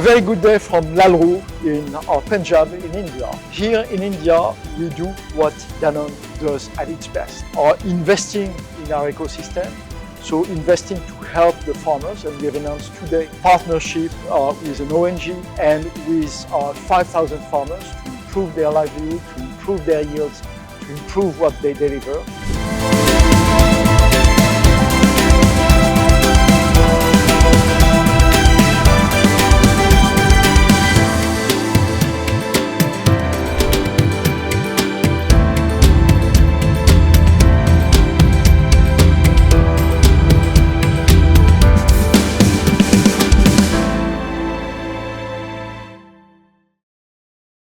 very good day from Lalru in Punjab in India. Here in India, we do what Danone does at its best, or investing in our ecosystem. So investing to help the farmers, and we have announced today partnership with an ONG and with 5,000 farmers to improve their livelihood, to improve their yields, to improve what they deliver.